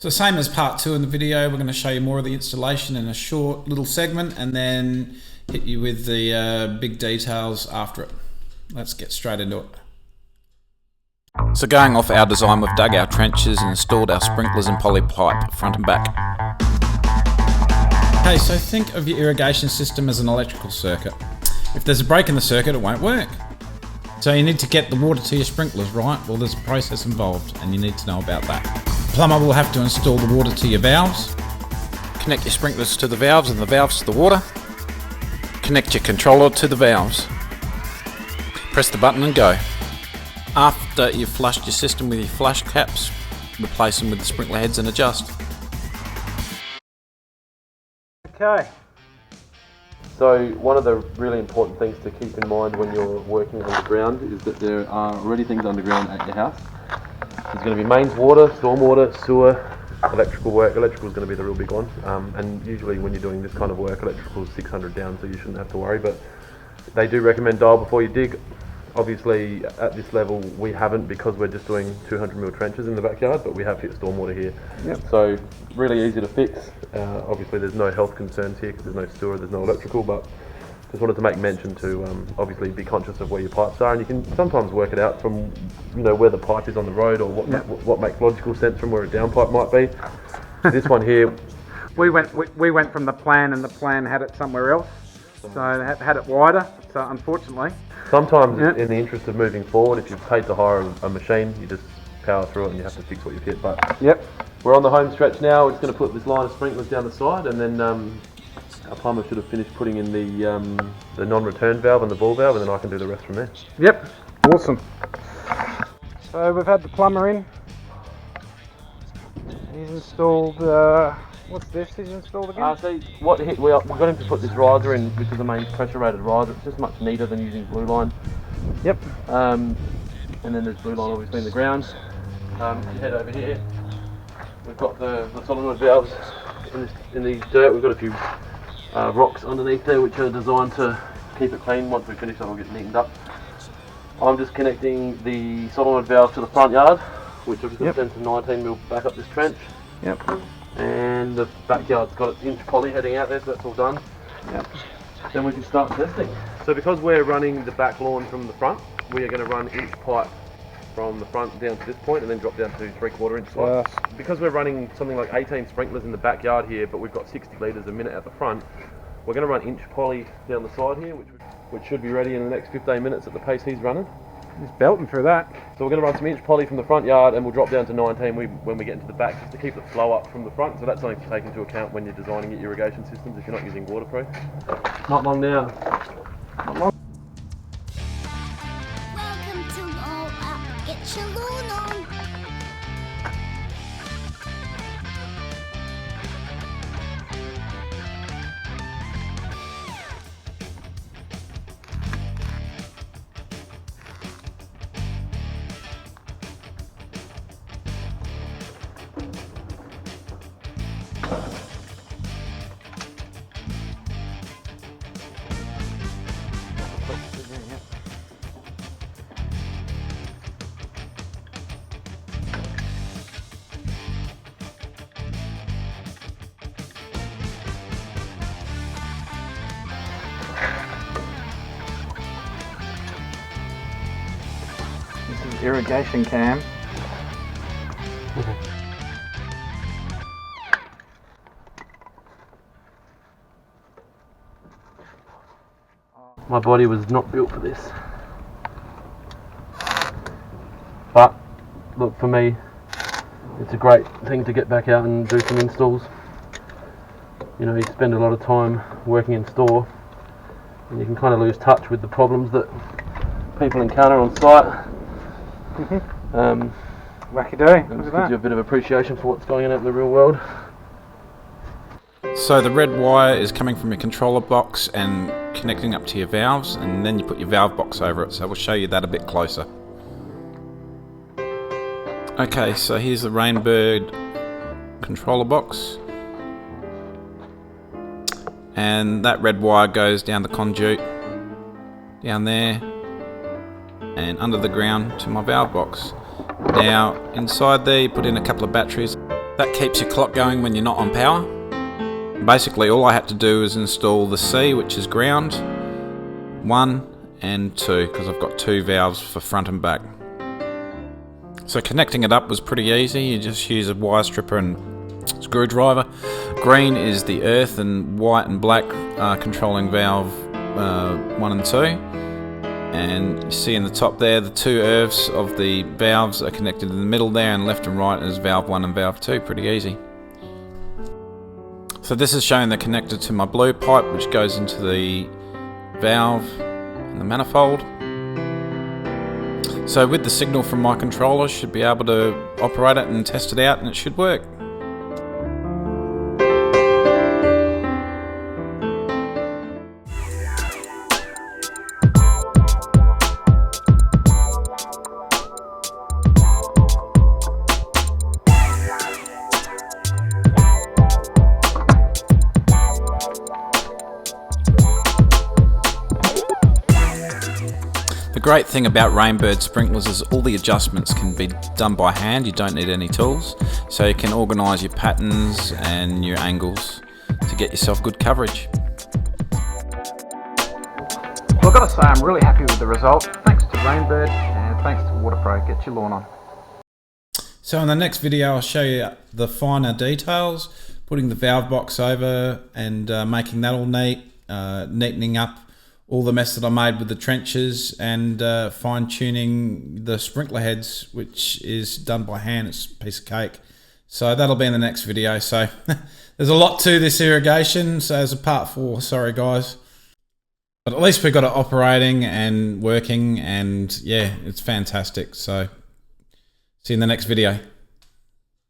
So same as part 2 in the video, we're going to show you more of the installation in a short little segment and then hit you with the big details after it. Let's get straight into it. So going off our design, we've dug our trenches and installed our sprinklers and poly pipe front and back. Okay, so think of your irrigation system as an electrical circuit. If there's a break in the circuit, it won't work. So you need to get the water to your sprinklers, right? Well, there's a process involved and you need to know about that. The plumber will have to install the water to your valves, connect your sprinklers to the valves and the valves to the water, connect your controller to the valves, press the button and go. After you've flushed your system with your flush caps, replace them with the sprinkler heads and adjust. Okay. So one of the really important things to keep in mind when you're working underground is that there are already things underground at your house. There's going to be mains water, stormwater, sewer, electrical work. Electrical is going to be the real big one, and usually when you're doing this kind of work, electrical is 600 down, so you shouldn't have to worry, but they do recommend dial before you dig. Obviously at this level we haven't, because we're just doing 200mm trenches in the backyard, but we have hit stormwater here. Yep. So really easy to fix. Obviously there's no health concerns here because there's no sewer, there's no electrical, but just wanted to make mention to obviously be conscious of where your pipes are, and you can sometimes work it out from where the pipe is on the road, or what makes logical sense from where a downpipe might be. This one here, we went from the plan, and the plan had it somewhere else, so it had it wider. So unfortunately, sometimes in the interest of moving forward, if you've paid to hire a machine, you just power through it and you have to fix what you've hit. But we're on the home stretch now. We're just going to put this line of sprinklers down the side, and then our plumber should have finished putting in the non-return valve and the ball valve, and then I can do the rest from there. Yep, awesome. So we've had the plumber in. He's installed, what's this he's installed again? We got him to put this riser in, which is the main pressure rated riser. It's just much neater than using blue line. Yep. And then there's blue line obviously in the ground. If you head over here, we've got the solenoid valves in the dirt. We've got a few rocks underneath there which are designed to keep it clean. Once we finish, that'll get neatened up. I'm just connecting the solenoid valve to the front yard, which I've just got to send some 19mm back up this trench. Yep. And the backyard's got its inch poly heading out there, so that's all done. Yep. Then we can start testing. So because we're running the back lawn from the front, we are going to run inch pipe from the front down to this point and then drop down to 3/4 inch pipe. Because we're running something like 18 sprinklers in the backyard here, but we've got 60 litres a minute at the front, we're going to run inch poly down the side here, which should be ready in the next 15 minutes at the pace he's running. He's belting through that. So we're going to run some inch poly from the front yard, and we'll drop down to 19 when we get into the back, just to keep the flow up from the front. So that's something to take into account when you're designing your irrigation systems if you're not using waterproof. Not long now. Not long. Welcome to All Up, get your lawn on. This is irrigation cam. My body was not built for this. But look, for me, it's a great thing to get back out and do some installs. You spend a lot of time working in store, and you can kind of lose touch with the problems that people encounter on site. Wacky day. It gives you a bit of appreciation for what's going on out in the real world. So the red wire is coming from your controller box and connecting up to your valves, and then you put your valve box over it, so we'll show you that a bit closer. Okay, so here's the Rainbird controller box, and that red wire goes down the conduit, down there, and under the ground to my valve box. Now inside there you put in a couple of batteries. That keeps your clock going when you're not on power. Basically all I had to do is install the C, which is ground, 1 and 2, because I've got 2 valves for front and back. So connecting it up was pretty easy. You just use a wire stripper and screwdriver. Green is the earth and white and black are controlling valve 1 and 2. And you see in the top there, the 2 earths of the valves are connected in the middle there, and left and right is valve 1 and valve 2. Pretty easy. So this is showing the connector to my blue pipe, which goes into the valve and the manifold. So with the signal from my controller, should be able to operate it and test it out, and it should work. The great thing about Rainbird sprinklers is all the adjustments can be done by hand. You don't need any tools, so you can organise your patterns and your angles to get yourself good coverage. Well, I've got to say I'm really happy with the result. Thanks to Rainbird and thanks to WaterPro. Get your lawn on. So in the next video I'll show you the finer details, putting the valve box over and making that all neat, neatening up all the mess that I made with the trenches, and fine-tuning the sprinkler heads, which is done by hand. It's a piece of cake. So that'll be in the next video. So there's a lot to this irrigation, so as a part 4, sorry guys. But at least we got it operating and working, and yeah, it's fantastic. So see you in the next video.